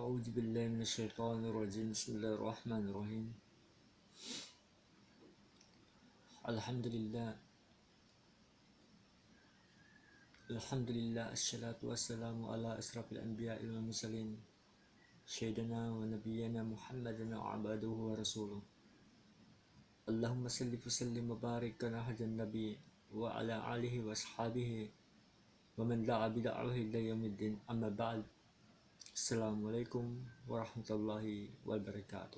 أعوذ بالله من الشيطان الرجيم بسم الله الرحمن الرحيم الحمد لله الصلاة والسلام على أشرف الأنبياء والمرسلين سيدنا ونبينا محمد عبده ورسوله اللهم صل وسلم وبارك على هذا النبي وعلى آله وأصحابه ومن دعا بدعوته إلى يوم الدين أما بعد. Assalamualaikum warahmatullahi wabarakatuh.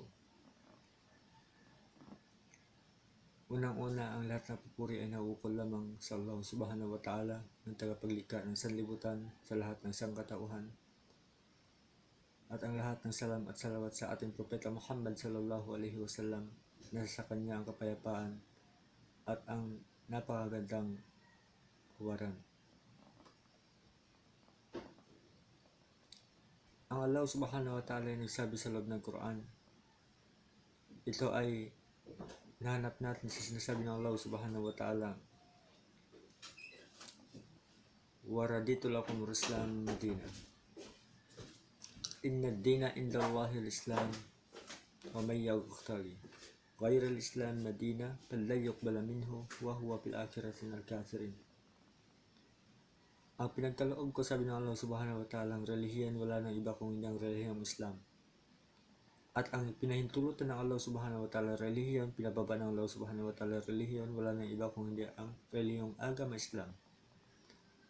Unang-una, ang lahat ng papuri ay nauukol lamang sa Allah subhanahu wa ta'ala ng tagapaglikha ng sanlibutan sa lahat ng sangkatauhan. At ang lahat ng salam at salawat sa ating Propeta Muhammad sallallahu alaihi wasallam na sa kanya ang kapayapaan at ang napakagandang huwaran. Ang Allah subhanahu wa ta'ala ay nagsabi sa loob ng Quran. Ito ay nahanap natin sa sinasabi ng Allah subhanahu wa ta'ala. Waraditu lakum Islam Madina. Inna ad-dina inda Allahi al-Islam wa may yabtaghi ghayra al-Islam Madina falan yuqbala minhu wa huwa fil akhirati minal kafirin. Ang pinagkaloob ko, sabi ng Allah subhanahu wa ta'ala, ang relihiyon wala nang iba kung hindi ang relihiyong Islam. At ang pinahintulutan ng Allah subhanahu wa ta'ala relihiyon, pinababa ng Allah subhanahu wa ta'ala relihiyon, wala nang iba kung hindi ang relihiyong agama Islam.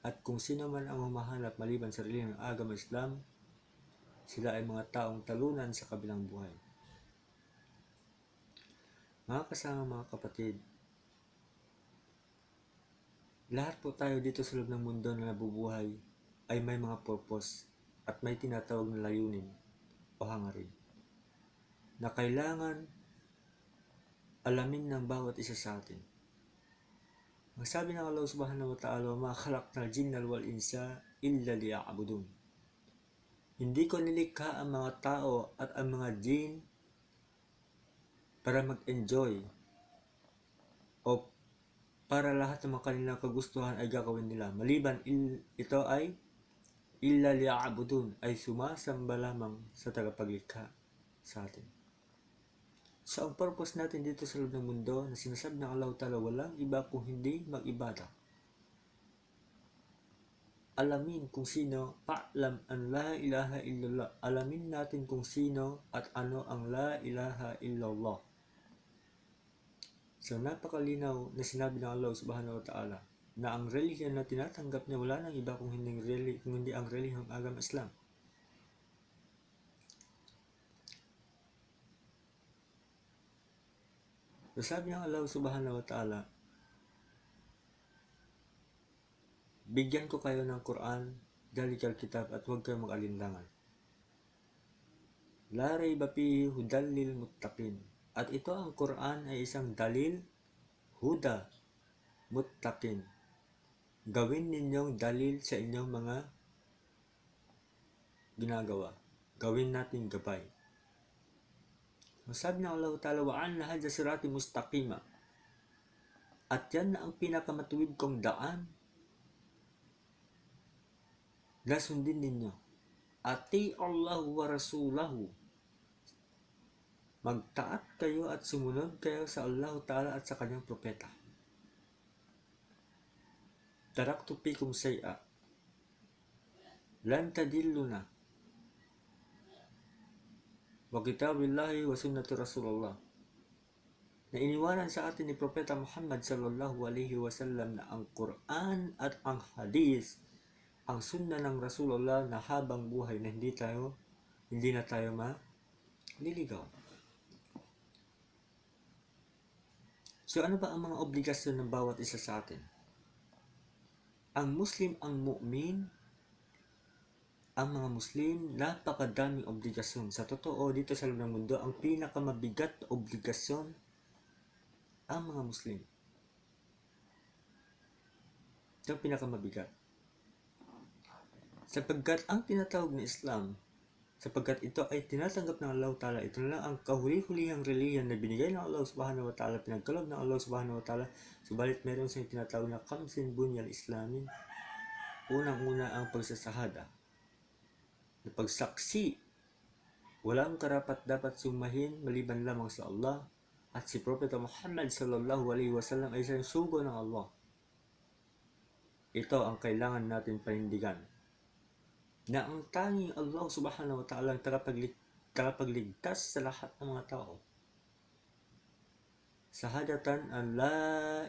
At kung sino man ang humahanap maliban sa relihiyong agama Islam, sila ay mga taong talunan sa kabilang buhay. Mga kasama, mga kapatid, lahat po tayo dito sa loob ng mundo na nabubuhay ay may mga purpose at may tinatawag na layunin o hangarin na kailangan alamin ng bawat isa sa atin. Ang sabi ng Allah subhanahu wa ta'ala, ma khalaqnal jinna wal insa illa liya'budun. Hindi ko nilikha ang mga tao at ang mga jin para mag-enjoy o para lahat ng mga kanilang kagustuhan ay gagawin nila. Maliban ito ay illa liya'budun, ay sumasamba lamang sa tagapaglikha sa atin. So ang purpose natin dito sa loob ng mundo na sinasabi ng Allah Ta'ala, walang iba kung hindi mag-ibada. Alamin kung sino, fa'lam an la ilaha illallah. Alamin natin kung sino at ano ang la ilaha illallah. So napakalinaw na sinabi ng Allah subhanahu wa ta'ala na ang relihiyon na tinatanggap niya wala nang iba kung hindi ang relihiyong agama Islam. So sabi ng Allah subhanahu wa ta'ala, bigyan ko kayo ng Quran, dalikal kitab at huwag kayong mag-alinlangan. La rayba fihi hudal lil muttaqin. At ito ang Quran ay isang dalil, huda, muttaqin. Gawin ninyong dalil sa inyong mga ginagawa. Gawin natin gabay. Sabi ng Allah Ta'ala, wa anna hadha sirati mustaqima. At yan na ang pinakamatuwid kong daan na sundin ninyo. Ati Allah wa rasulahu. Magtaat kayo at sumunod kayo sa Allah Ta'ala at sa kanyang propeta. Taraktu fikum shay'a lan tadilluna wa kitabillahi wa sunnati Rasulullah. Na iniwanan sa atin ni Propeta Muhammad sallallahu alaihi wasallam na ang Quran at ang hadith, ang sunna ng Rasulullah na habang buhay na hindi na tayo maliligaw. So ano ba ang mga obligasyon ng bawat isa sa atin? Ang Muslim, ang mu'min, ang mga Muslim, napakadaming obligasyon. Sa totoo, dito sa loob ng mundo, ang pinakamabigat na obligasyon, ang mga Muslim. Ito ang pinakamabigat. Sapagkat ang tinatawag na Islam, sapagkat ito ay tinatanggap ng Allah Ta'ala, ito na lang ang kahuli-hulihang relihiyon na binigay ng Allah Subhanahu wa Ta'ala, pinagkalob ng Allah Subhanahu wa Ta'ala, subalit meron siyang tinatawag na kamsin bunyal Islamin. Unang-una ang pagsasahada, na pagsaksi Walang karapat-dapat sumbahin maliban lamang sa Allah, at si Propeta Muhammad sallallahu alaihi wasallam ay isang sugo ng Allah. Ito ang kailangan natin panindigan, na ang tanging Allah subhanahu wa ta'ala ang tagapagligtas sa lahat ng mga tao. Sahadatan an la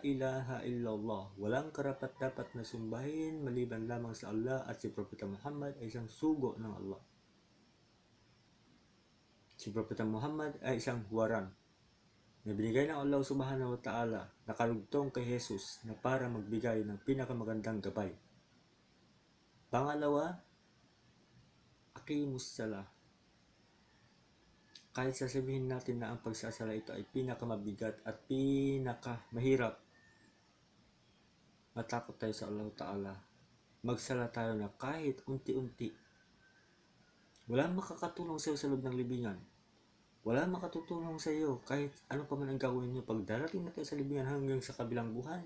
ilaha illallah, walang karapat-dapat na sumbahin maliban lamang sa Allah, at si Propeta Muhammad ay isang sugo ng Allah. Si Propeta Muhammad ay isang huwaran na binigay ng Allah subhanahu wa ta'ala na kalugtong kay Jesus na para magbigay ng pinakamagandang gabay. Pangalawa, aqimus salah. Kahit sasabihin natin na ang pagsasala ito ay pinakamabigat at pinakamahirap, matakot tayo sa Allah Ta'ala, magsala tayo na kahit unti-unti. Walang makakatulong sa iyo sa loob ng libingan. Walang makatutulong sa iyo kahit ano pa man ang gawin niyo. Pag darating na tayo sa libingan hanggang sa kabilang buhay,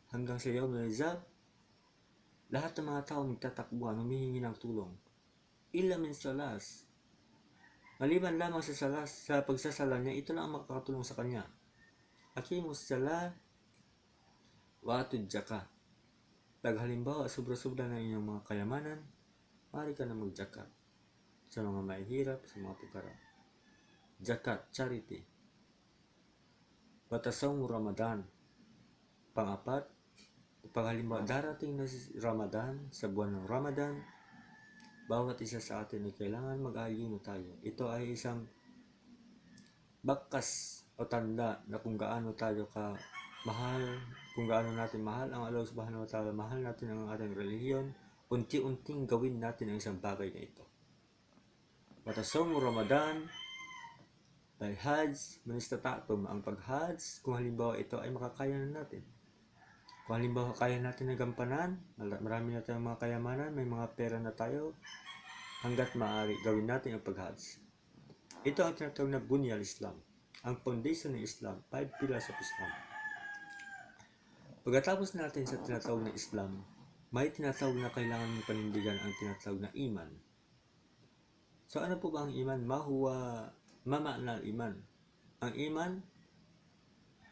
hanggang sa iyo na Rizab, lahat ng mga tao magtatakbuhan, humihingi ng tulong. Illa min salas. Maliban lamang sa salas, sa pagsasala niya, ito lang ang makakatulong sa kanya. Aqimus salah wa atuz zakah. Pag halimbawa, sobra-sobra na inyong mga kayamanan, maaari ka na mag-zakat sa mga mahihirap, sa mga pukara. Zakat, charity. Watasawmu Ramadan. Pang-apat, pag halimbawa darating na si Ramadan, sa buwan ng Ramadan, bawat isa sa atin ay kailangan mag-ayuno tayo. Ito ay isang bakas o tanda na kung gaano tayo ka mahal, kung gaano natin mahal ang Allah subhanahu wa ta'ala, mahal natin ang ating relihiyon, unti-unting gawin natin ang isang bagay na ito. Watasawmu Ramadan, by Hajj, man istata'tum, ang pag-Hajj, kung halimbawa ito ay makakaya na natin. Kung halimbawa kaya natin na gampanan, marami na tayong mga kayamanan, may mga pera na tayo, hanggat maaari gawin natin ang pag-Hajj. Ito ang tinatawag na Bunyal Islam, ang foundation ng Islam, 5 pillars of Islam. Pagkatapos natin sa tinatawag na Islam, may tinatawag na kailangan mong panindigan ang tinatawag na iman. So ano po ba ang iman? Mama'na al-iman. Ang iman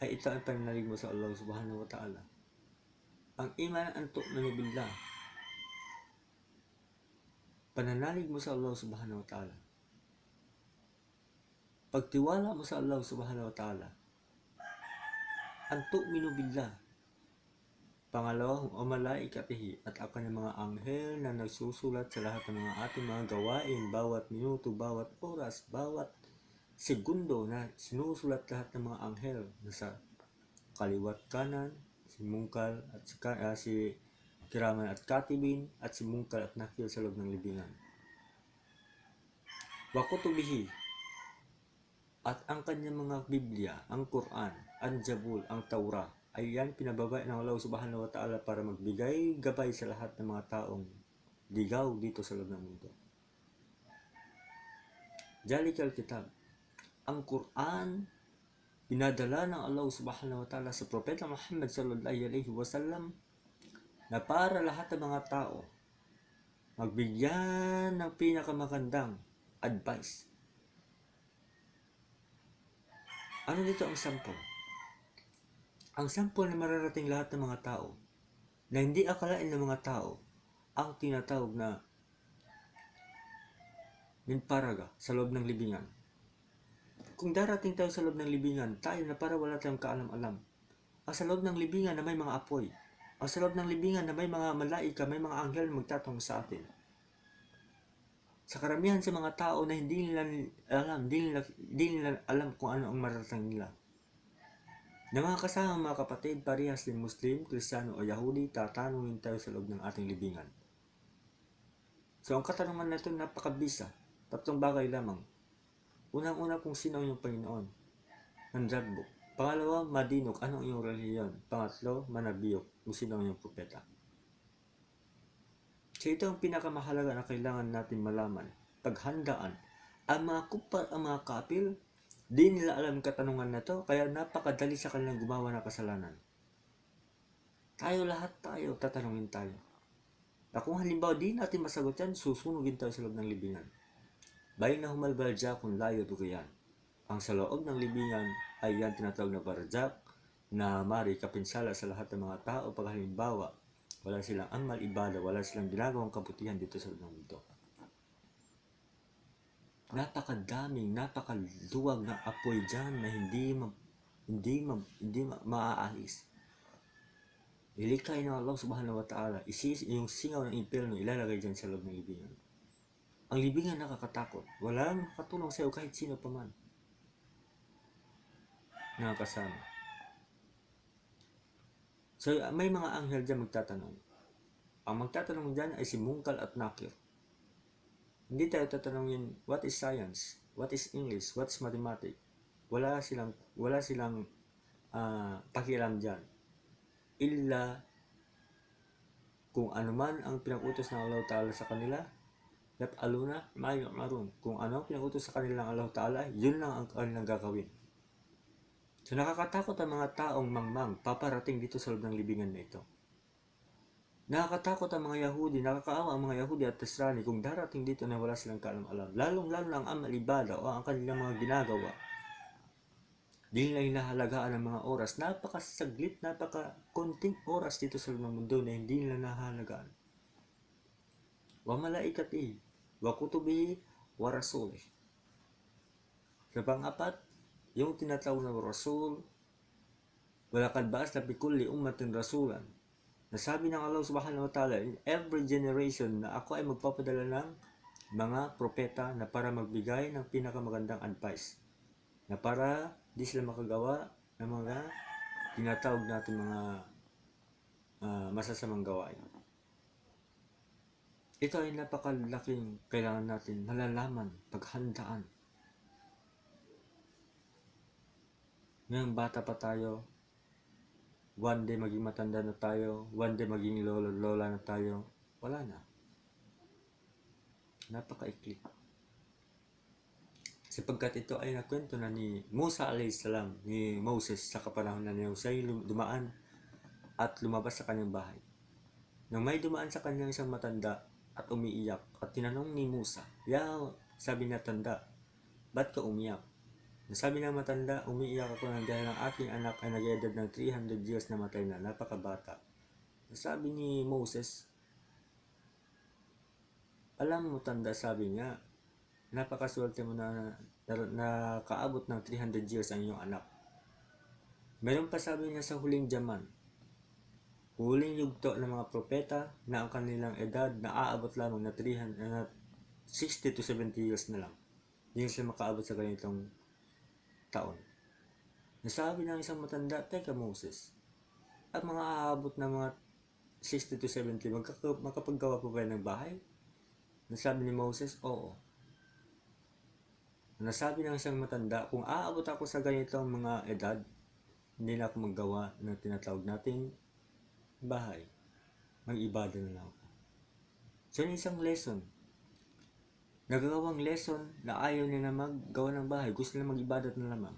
ay ito ang pananalig mo sa Allah subhanahu wa ta'ala. Ang iman ang tu'minu billah. Pananalig mo sa Allah subhanahu wa ta'ala. Pagtiwala mo sa Allah subhanahu wa ta'ala. Ang tu'minu billah. Pangalawa, o malaikatihi, at ang kanyang mga anghel na nagsusulat sa lahat ng mga ating mga gawain, bawat minuto, bawat oras, bawat segundo na sinusulat lahat ng mga anghel na sa kaliwat kanan, si Mungkal at si Kiraman at Katibin, at si Mungkal at Nakil sa loob ng libingan. Wa kutubihi, at ang kanyang mga Biblia, ang Quran, ang Jabul, ang Taurah, ay yan pinababa ng Allah subhanahu wa ta'ala para magbigay gabay sa lahat ng mga taong ligaw dito sa loob ng mundo. Jalikal kitab, ang Quran, pinadala ng Allah subhanahu wa ta'ala sa Propeta Muhammad sallallahu alaihi wasallam na para lahat ng mga tao magbigyan ng pinakamagandang advice. Ano dito ang sample? Ang sample na mararating lahat ng mga tao na hindi akalain ng mga tao ang tinatawag na minparaga sa loob ng libingan. Kung darating tayo sa loob ng libingan, tayo na para wala tayong kaalam-alam. Ang sa loob ng libingan na may mga apoy. Ang sa loob ng libingan na may mga malaika, may mga anghel magtatanong sa atin. Sa karamihan sa mga tao na hindi nila alam kung ano ang mararating nila. Na mga kasama mga kapatid, parehas din Muslim, Kristiyano o Yahudi, tatanungin tayo sa loob ng ating libingan. So ang katanungan na ito napakabisa. 3 bagay lamang. Unang-una, kung sino ang iyong Panginoon. Nandragbo. Pangalawa, madinok, ano ang iyong relihiyon. Pangatlo, manabiyok, kung sino ang iyong propeta. So ito ang pinakamahalaga na kailangan natin malaman. Paghandaan. Ang mga kupal, ang mga kapil, di nila alam katanungan na to, kaya napakadali sa kanilang gumawa ng kasalanan. Lahat tayo, tatanungin tayo. Na kung halimbawa di natin masagot yan, susunugin tayo sa loob ng libingan. Bainahumal barzakun la yabghiyan. Ang sa loob ng libingan ay yan tinatawag na barzak na mari kapinsala sa lahat ng mga tao pag halimbawa wala silang amal ibada, wala silang ginagawang kabutihan dito sa mundo. Napakaluwag ng apoy dyan na hindi maaalis. Ilikay ng Allah subhanahu wa ta'ala, yung singaw ng impyerno ilalagay dyan sa loob ng libingan. Ang libingan nakakatakot. Walang makatulong sa'yo kahit sino pa man. Nakakasama. So, may mga anghel dyan magtatanong. Ang magtatanong dyan ay si Munkar at Nakir. Hindi tayo tatanungin, what is science? What is English? What's mathematics? Wala silang pakialam dyan. Illa kung ano man ang pinag-utos ng Allah Ta'ala sa kanila, yaf'aluna ma yu'marun. Kung ano pinag-utos sa kanila ng Allah Ta'ala, yun lang ang kanilang gagawin. So nakakatakot ang mga taong mangmang paparating dito sa loob ng libingan na ito. Nakakatakot ang mga Yahudi, nakakaawa ang mga Yahudi at Nasrani kung darating dito na wala silang kaalam-alam. Lalong-lalo lang ang ibada o ang kanilang mga ginagawa. Di nila hinahalagaan ang mga oras. Napakasaglit, napakakunting oras dito sa loob ng mundo na hindi nila nahahalagaan. Wa malaikati wa kutubihi wa rasulih. Sa pang-apat, yung tinatawag na rasul, walakad ba'asna fi kulli ummatin rasulan. Nasabi ng Allah subhanahu wa ta'ala, in every generation na ako ay magpapadala ng mga propeta na para magbigay ng pinakamagandang advice. Na para di sila makagawa ng mga tinatawag natin mga masasamang gawain. Ito ay napakalaking kailangan natin malalaman, paghandaan. Ngayong bata pa tayo, one day maging matanda na tayo, one day maging lola na tayo, wala na. Napakaikli. Sapagkat ito ay nakwento na ni Musa a.s. ni Moses sa kapanahon na niya siya dumaan at lumabas sa kanyang bahay. Nang may dumaan sa kanyang isang matanda at umiiyak at tinanong ni Musa, sabi na tanda, ba't ka umiyak? Nasabi ng matanda, umiiyak ako ng dahil ang aking anak ay nag-edad ng 300 years na matay na, napakabata. Nasabi ni Moses, alam mo tanda, sabi niya, napakaswerte mo na kaabot ng 300 years ang iyong anak. Meron pa sabi niya sa huling zaman, huling yugto ng mga propeta na ang kanilang edad na aabot lamang na 60 to 70 years na lang. Hindi sila makaabot sa ganitong taon. Nasabi ng isang matanda, teka Moses, at mga aabot na mga 60 to 70, makapaggawa pa ba ng bahay? Nasabi ni Moses, oo. Nasabi ng isang matanda, kung aabot ako sa ganitong mga edad, hindi na ako maggawa ng tinatawag nating bahay. Mag-ibada na lang ako. So, isang lesson. Nagagawang lesson na ayaw niya na maggawa ng bahay. Gusto na mag-ibadat na lamang.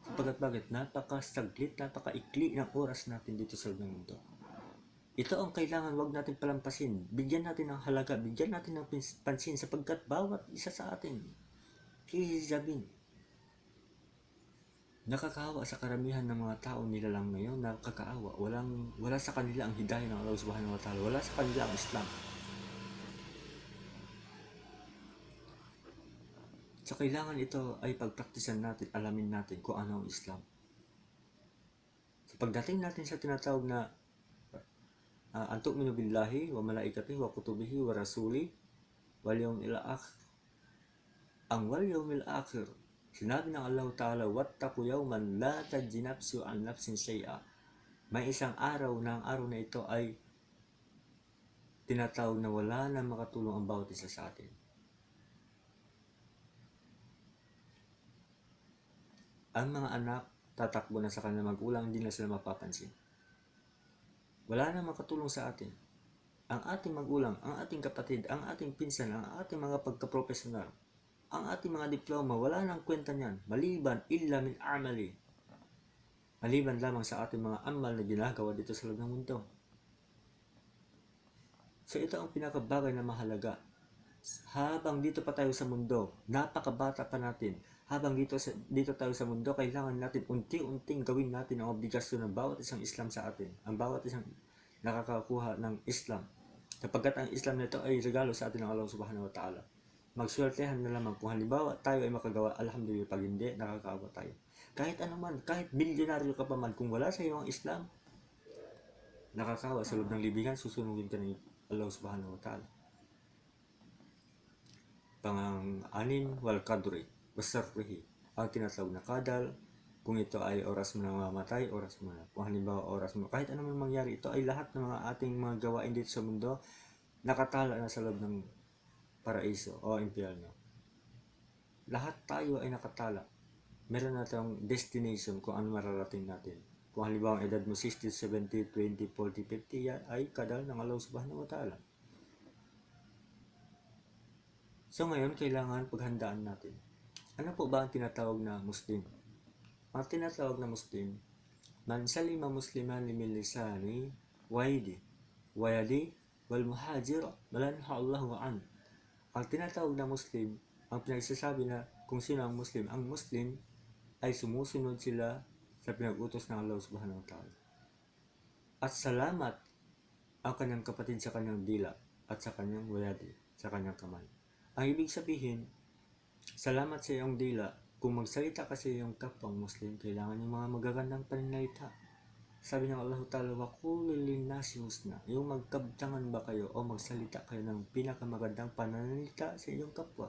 Sapagkat bakit? Napakasaglit, napakaikli ng oras natin dito sa loob ng mundo. Ito ang kailangan wag natin palampasin. Bigyan natin ng halaga, bigyan natin ng pansin sapagkat bawat isa sa atin hihizabin. Nakakaawa sa karamihan ng mga tao nila lang ngayon, nakakaawa. Wala sa kanila ang hidayah ng Allah subhanahu wa ta'ala. Wala sa kanila ang Islam. So kailangan ito ay pagpraktisan natin, alamin natin kung ano ang Islam. So pagdating natin sa tinatawag na an tu'minu billahi wa malaikatihi wa kutubihi wa rasuli wal yawmil akhir. Ang wal yawmil akhir, sinabi ng Allah Ta'ala, wattaqu yawman la tajzi nafsun an nafsin shay'a. May isang araw na ang araw na ito ay tinatawag na wala na makatulong ang bawat isa sa atin. Ang mga anak tatakbo na sa kanilang magulang, hindi na sila mapapansin. Wala na makatulong sa atin. Ang ating magulang, ang ating kapatid, ang ating pinsan, ang ating mga pagkaprofesional, ang ating mga diploma, wala nang kwenta niyan. Maliban illa min amali. Maliban lamang sa ating mga amal na ginagawa dito sa loob ng mundo. So ito ang pinakabagay na mahalaga. habang dito pa tayo sa mundo, napakabata pa natin, habang dito tayo sa mundo, kailangan natin unti-unting gawin natin ang obligasyon ng bawat isang Islam sa atin, ang bawat isang nakakakuha ng Islam, sapagkat ang Islam nito ay regalo sa atin ng Allah subhanahu wa ta'ala. Magswertehan na lamang kung halimbawa tayo ay makagawa, alhamdulillah, pag hindi, nakakaawa tayo. Kahit ano man, kahit bilyonaryo ka pa man, kung wala sa iyo ang Islam, nakakawa sa loob ng libingan, susunugin ka ng Allah subhanahu wa ta'ala. Pang-anim, wal kadri, wasarrihi, ang tinatawag na kadal, kung ito ay oras mo na mamatay, oras mo na. Kung halimbawa oras mo, kahit ano man mangyari, ito ay lahat ng mga ating mga gawain dito sa mundo, nakatala na sa loob ng paraiso o impyerno. Lahat tayo ay nakatala. Meron na tayong destination kung ano mararating natin. Kung halimbawa ang edad mo 60, 70, 20, 40, 50, yan ay kadal ng Allah subhanahu wa ta'ala. So ngayon, kailangan paghandaan natin. Ano po ba ang tinatawag na Muslim? Ang tinatawag na Muslim, man salima musliman limilisani, waidi, wayadi, wal muhajir, malanha Allahu an. Ang tinatawag na Muslim, ang pinagsasabi na kung sino ang Muslim ay sumusunod sila sa pinag-utos ng Allah subhanahu wa ta'ala. At salamat ang kanyang kapatid sa kanyang dila at sa kanyang wayadi, sa kanyang kamay. Ang ibig sabihin, salamat sa iyong dila. Kung magsalita ka sa iyong kapwang Muslim, kailangan yung mga magagandang pananalita. Sabi ng Allah Ta'ala, wa qulil linnasi husna. Yung magkabtangan ba kayo o magsalita kayo ng pinakamagandang pananalita sa iyong kapwa.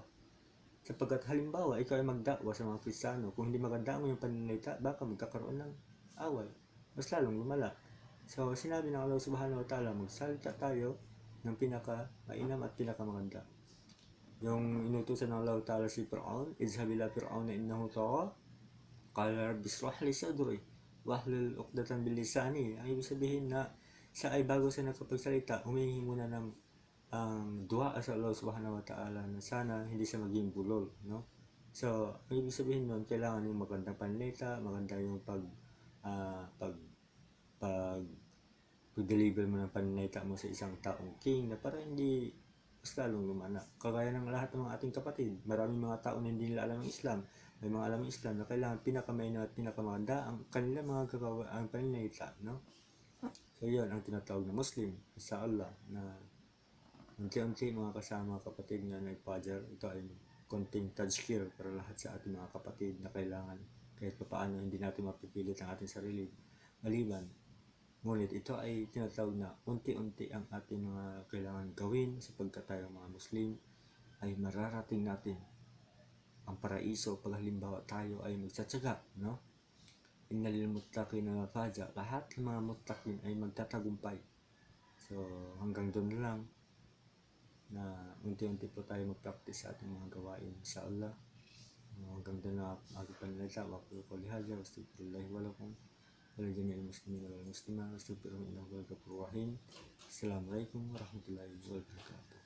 Sapagkat halimbawa, ikaw ay magdakwa sa mga Kristiyano, kung hindi maganda mo yung pananalita, baka magkakaroon ng away. Mas lalong lumala. So, sinabi ng Allah Subhanahu wa Ta'ala, magsalita tayo ng pinaka-mainam at pinaka-maganda. Yung inutusan ng Allah Ta'ala si Fir'aun, izhab ila Fir'aun na innahu tagha, qala rabbi ishrah li sadri wahlul 'uqdatan bil lisani. Ang ibig sabihin na siya ay bago siya nakapagsalita, humingi muna ng dua sa Allah Subhanahu wa Ta'ala na sana hindi siya maging bulol, no? So, ang ibig sabihin nun, kailangan yung magandang panlita, maganda yung pag-deliver mo ng panlita mo sa isang taong king na para hindi mas lalong lumana. Kagaya ng lahat ng mga ating kapatid, maraming mga tao na hindi nila alam ang Islam. May mga alam ang Islam na kailangan pinakamaino at pinakamaganda ang kanilang mga gagawa, ang panlita, no? So, yun ang tinatawag na Muslim sa Allah na unti-unti mga kasama kapatid na nagpajar. Ito ay konting tazkir para lahat sa ating mga kapatid na kailangan kahit paano hindi natin mapipilit ang ating sarili maliban. Ngunit ito ay tinatawag na unti-unti ang ating mga kailangan gawin sapagkat tayo mga Muslim ay mararating natin ang paraiso pag halimbawa tayo ay magsatsaga, no? Inna lil muttaqina mafaza, lahat ng mga muttaqin ay magtatagumpay. So hanggang doon lang na unti-unti po tayo mag-practice sa ating mga gawain sa Allah. Hanggang doon na aking panalita. Wa qulu qawli hadha wa astaghfirullahi wa lakum wa li jami'il muslimina wal muslimat wastaghfiruhu innahu huwal ghafurur rahim. Assalamualaikum warahmatullahi wabarakatuh.